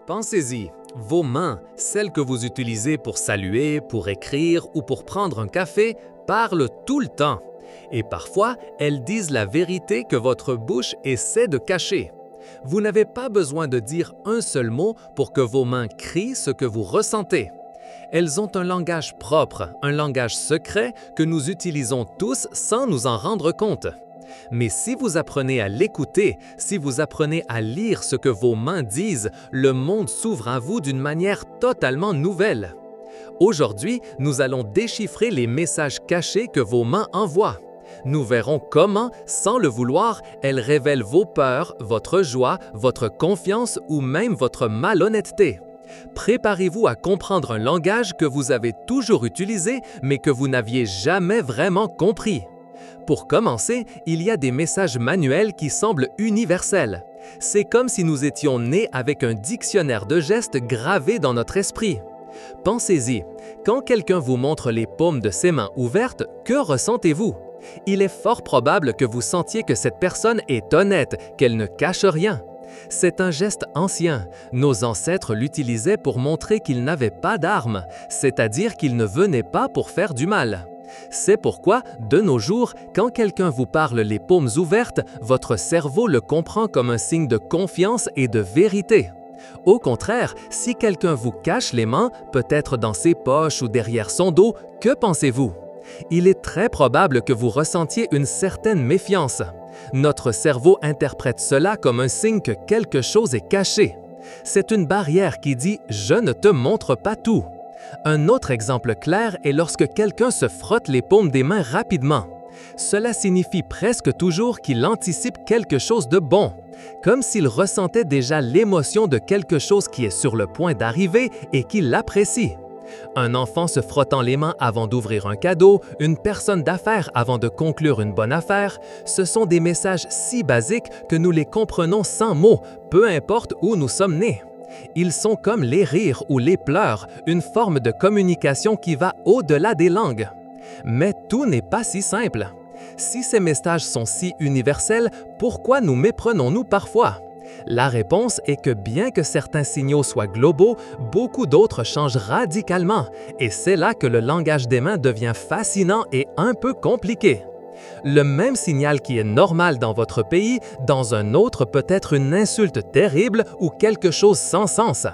Pensez-y, vos mains, celles que vous utilisez pour saluer, pour écrire ou pour prendre un café, parlent tout le temps. Et parfois, elles disent la vérité que votre bouche essaie de cacher. Vous n'avez pas besoin de dire un seul mot pour que vos mains crient ce que vous ressentez. Elles ont un langage propre, un langage secret que nous utilisons tous sans nous en rendre compte. Mais si vous apprenez à l'écouter, si vous apprenez à lire ce que vos mains disent, le monde s'ouvre à vous d'une manière totalement nouvelle. Aujourd'hui, nous allons déchiffrer les messages cachés que vos mains envoient. Nous verrons comment, sans le vouloir, elles révèlent vos peurs, votre joie, votre confiance ou même votre malhonnêteté. Préparez-vous à comprendre un langage que vous avez toujours utilisé, mais que vous n'aviez jamais vraiment compris. Pour commencer, il y a des messages manuels qui semblent universels. C'est comme si nous étions nés avec un dictionnaire de gestes gravé dans notre esprit. Pensez-y, quand quelqu'un vous montre les paumes de ses mains ouvertes, que ressentez-vous? Il est fort probable que vous sentiez que cette personne est honnête, qu'elle ne cache rien. C'est un geste ancien. Nos ancêtres l'utilisaient pour montrer qu'ils n'avaient pas d'armes, c'est-à-dire qu'ils ne venaient pas pour faire du mal. C'est pourquoi, de nos jours, quand quelqu'un vous parle les paumes ouvertes, votre cerveau le comprend comme un signe de confiance et de vérité. Au contraire, si quelqu'un vous cache les mains, peut-être dans ses poches ou derrière son dos, que pensez-vous? Il est très probable que vous ressentiez une certaine méfiance. Notre cerveau interprète cela comme un signe que quelque chose est caché. C'est une barrière qui dit « je ne te montre pas tout ». Un autre exemple clair est lorsque quelqu'un se frotte les paumes des mains rapidement. Cela signifie presque toujours qu'il anticipe quelque chose de bon, comme s'il ressentait déjà l'émotion de quelque chose qui est sur le point d'arriver et qu'il l'apprécie. Un enfant se frottant les mains avant d'ouvrir un cadeau, une personne d'affaires avant de conclure une bonne affaire, ce sont des messages si basiques que nous les comprenons sans mots, peu importe où nous sommes nés. Ils sont comme les rires ou les pleurs, une forme de communication qui va au-delà des langues. Mais tout n'est pas si simple. Si ces messages sont si universels, pourquoi nous méprenons-nous parfois? La réponse est que bien que certains signaux soient globaux, beaucoup d'autres changent radicalement, et c'est là que le langage des mains devient fascinant et un peu compliqué. Le même signal qui est normal dans votre pays, dans un autre peut être une insulte terrible ou quelque chose sans sens.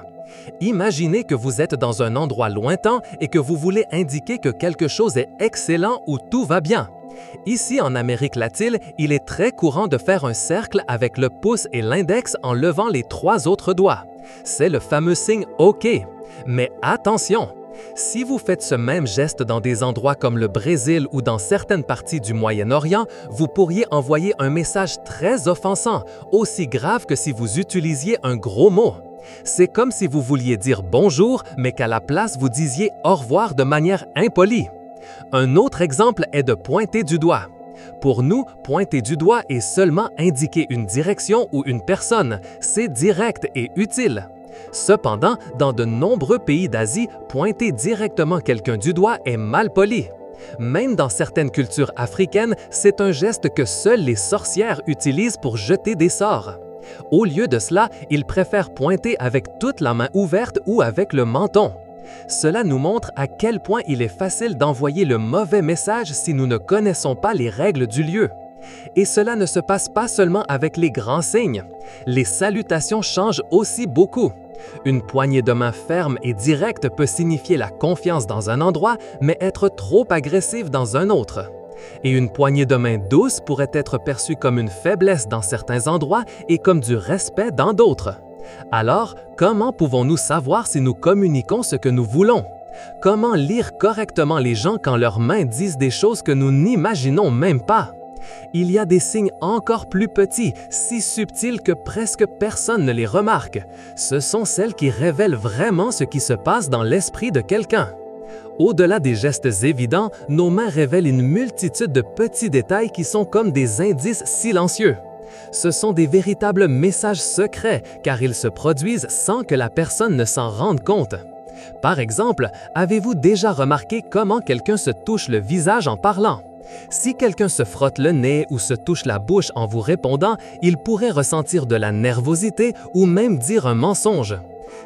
Imaginez que vous êtes dans un endroit lointain et que vous voulez indiquer que quelque chose est excellent ou tout va bien. Ici, en Amérique latine, il est très courant de faire un cercle avec le pouce et l'index en levant les 3 autres doigts. C'est le fameux signe OK. Mais attention! Si vous faites ce même geste dans des endroits comme le Brésil ou dans certaines parties du Moyen-Orient, vous pourriez envoyer un message très offensant, aussi grave que si vous utilisiez un gros mot. C'est comme si vous vouliez dire bonjour, mais qu'à la place vous disiez au revoir de manière impolie. Un autre exemple est de pointer du doigt. Pour nous, pointer du doigt est seulement indiquer une direction ou une personne. C'est direct et utile. Cependant, dans de nombreux pays d'Asie, pointer directement quelqu'un du doigt est mal poli. Même dans certaines cultures africaines, c'est un geste que seules les sorcières utilisent pour jeter des sorts. Au lieu de cela, ils préfèrent pointer avec toute la main ouverte ou avec le menton. Cela nous montre à quel point il est facile d'envoyer le mauvais message si nous ne connaissons pas les règles du lieu. Et cela ne se passe pas seulement avec les grands signes. Les salutations changent aussi beaucoup. Une poignée de main ferme et directe peut signifier la confiance dans un endroit, mais être trop agressive dans un autre. Et une poignée de main douce pourrait être perçue comme une faiblesse dans certains endroits et comme du respect dans d'autres. Alors, comment pouvons-nous savoir si nous communiquons ce que nous voulons? Comment lire correctement les gens quand leurs mains disent des choses que nous n'imaginons même pas? Il y a des signes encore plus petits, si subtils que presque personne ne les remarque. Ce sont celles qui révèlent vraiment ce qui se passe dans l'esprit de quelqu'un. Au-delà des gestes évidents, nos mains révèlent une multitude de petits détails qui sont comme des indices silencieux. Ce sont des véritables messages secrets, car ils se produisent sans que la personne ne s'en rende compte. Par exemple, avez-vous déjà remarqué comment quelqu'un se touche le visage en parlant? Si quelqu'un se frotte le nez ou se touche la bouche en vous répondant, il pourrait ressentir de la nervosité ou même dire un mensonge.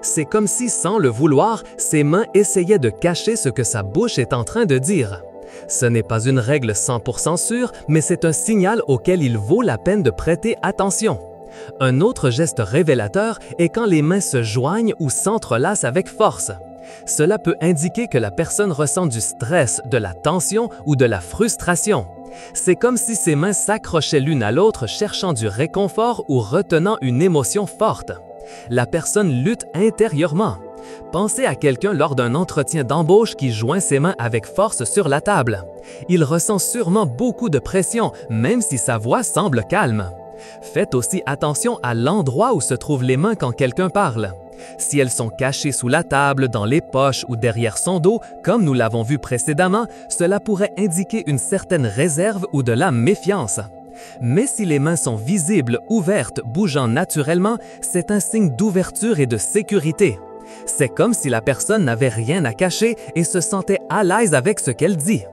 C'est comme si, sans le vouloir, ses mains essayaient de cacher ce que sa bouche est en train de dire. Ce n'est pas une règle 100% sûre, mais c'est un signal auquel il vaut la peine de prêter attention. Un autre geste révélateur est quand les mains se joignent ou s'entrelacent avec force. Cela peut indiquer que la personne ressent du stress, de la tension ou de la frustration. C'est comme si ses mains s'accrochaient l'une à l'autre cherchant du réconfort ou retenant une émotion forte. La personne lutte intérieurement. Pensez à quelqu'un lors d'un entretien d'embauche qui joint ses mains avec force sur la table. Il ressent sûrement beaucoup de pression, même si sa voix semble calme. Faites aussi attention à l'endroit où se trouvent les mains quand quelqu'un parle. Si elles sont cachées sous la table, dans les poches ou derrière son dos, comme nous l'avons vu précédemment, cela pourrait indiquer une certaine réserve ou de la méfiance. Mais si les mains sont visibles, ouvertes, bougeant naturellement, c'est un signe d'ouverture et de sécurité. C'est comme si la personne n'avait rien à cacher et se sentait à l'aise avec ce qu'elle dit.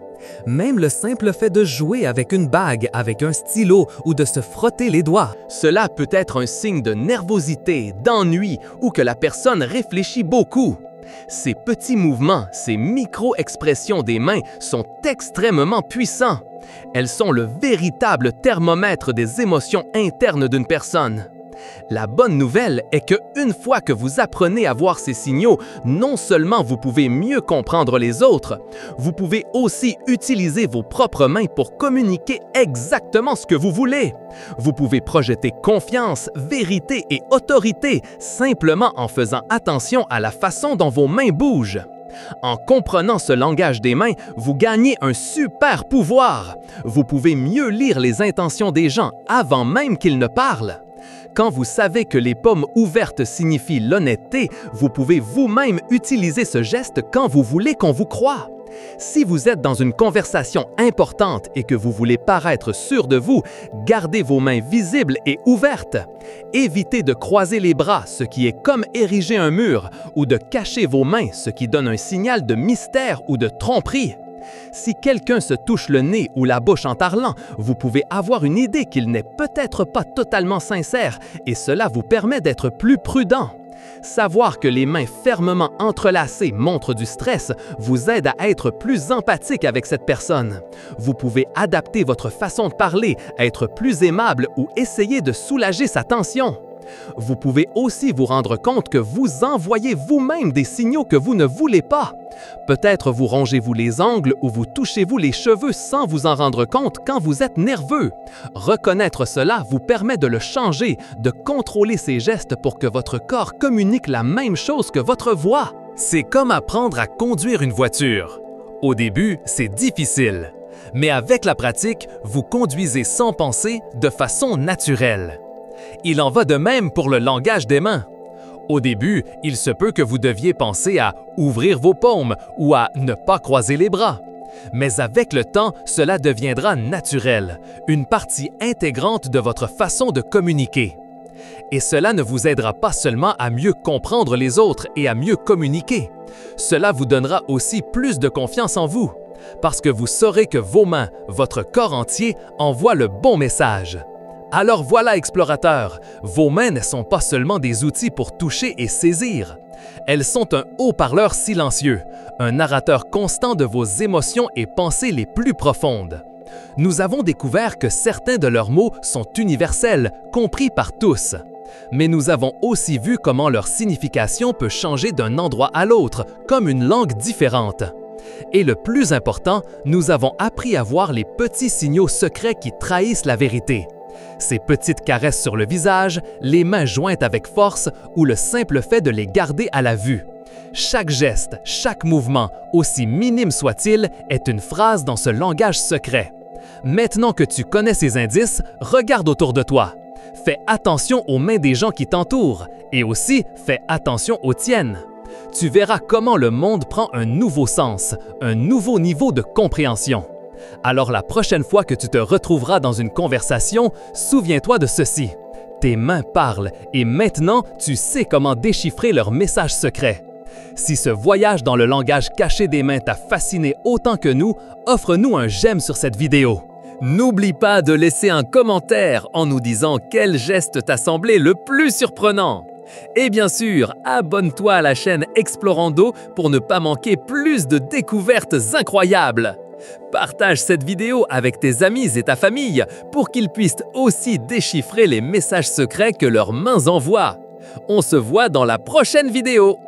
Même le simple fait de jouer avec une bague, avec un stylo ou de se frotter les doigts. Cela peut être un signe de nervosité, d'ennui ou que la personne réfléchit beaucoup. Ces petits mouvements, ces micro-expressions des mains sont extrêmement puissants. Elles sont le véritable thermomètre des émotions internes d'une personne. La bonne nouvelle est que une fois que vous apprenez à voir ces signaux, non seulement vous pouvez mieux comprendre les autres, vous pouvez aussi utiliser vos propres mains pour communiquer exactement ce que vous voulez. Vous pouvez projeter confiance, vérité et autorité simplement en faisant attention à la façon dont vos mains bougent. En comprenant ce langage des mains, vous gagnez un super pouvoir. Vous pouvez mieux lire les intentions des gens avant même qu'ils ne parlent. Quand vous savez que les paumes ouvertes signifient l'honnêteté, vous pouvez vous-même utiliser ce geste quand vous voulez qu'on vous croie. Si vous êtes dans une conversation importante et que vous voulez paraître sûr de vous, gardez vos mains visibles et ouvertes. Évitez de croiser les bras, ce qui est comme ériger un mur, ou de cacher vos mains, ce qui donne un signal de mystère ou de tromperie. Si quelqu'un se touche le nez ou la bouche en parlant, vous pouvez avoir une idée qu'il n'est peut-être pas totalement sincère et cela vous permet d'être plus prudent. Savoir que les mains fermement entrelacées montrent du stress vous aide à être plus empathique avec cette personne. Vous pouvez adapter votre façon de parler, être plus aimable ou essayer de soulager sa tension. Vous pouvez aussi vous rendre compte que vous envoyez vous-même des signaux que vous ne voulez pas. Peut-être vous rongez-vous les ongles ou vous touchez-vous les cheveux sans vous en rendre compte quand vous êtes nerveux. Reconnaître cela vous permet de le changer, de contrôler ces gestes pour que votre corps communique la même chose que votre voix. C'est comme apprendre à conduire une voiture. Au début, c'est difficile. Mais avec la pratique, vous conduisez sans penser de façon naturelle. Il en va de même pour le langage des mains. Au début, il se peut que vous deviez penser à ouvrir vos paumes ou à ne pas croiser les bras. Mais avec le temps, cela deviendra naturel, une partie intégrante de votre façon de communiquer. Et cela ne vous aidera pas seulement à mieux comprendre les autres et à mieux communiquer. Cela vous donnera aussi plus de confiance en vous, parce que vous saurez que vos mains, votre corps entier, envoient le bon message. Alors voilà, explorateurs, vos mains ne sont pas seulement des outils pour toucher et saisir. Elles sont un haut-parleur silencieux, un narrateur constant de vos émotions et pensées les plus profondes. Nous avons découvert que certains de leurs mots sont universels, compris par tous. Mais nous avons aussi vu comment leur signification peut changer d'un endroit à l'autre, comme une langue différente. Et le plus important, nous avons appris à voir les petits signaux secrets qui trahissent la vérité. Ces petites caresses sur le visage, les mains jointes avec force ou le simple fait de les garder à la vue. Chaque geste, chaque mouvement, aussi minime soit-il, est une phrase dans ce langage secret. Maintenant que tu connais ces indices, regarde autour de toi. Fais attention aux mains des gens qui t'entourent et aussi fais attention aux tiennes. Tu verras comment le monde prend un nouveau sens, un nouveau niveau de compréhension. Alors la prochaine fois que tu te retrouveras dans une conversation, souviens-toi de ceci. Tes mains parlent et maintenant tu sais comment déchiffrer leurs messages secrets. Si ce voyage dans le langage caché des mains t'a fasciné autant que nous, offre-nous un j'aime sur cette vidéo. N'oublie pas de laisser un commentaire en nous disant quel geste t'a semblé le plus surprenant. Et bien sûr, abonne-toi à la chaîne Explorando pour ne pas manquer plus de découvertes incroyables. Partage cette vidéo avec tes amis et ta famille pour qu'ils puissent aussi déchiffrer les messages secrets que leurs mains envoient. On se voit dans la prochaine vidéo!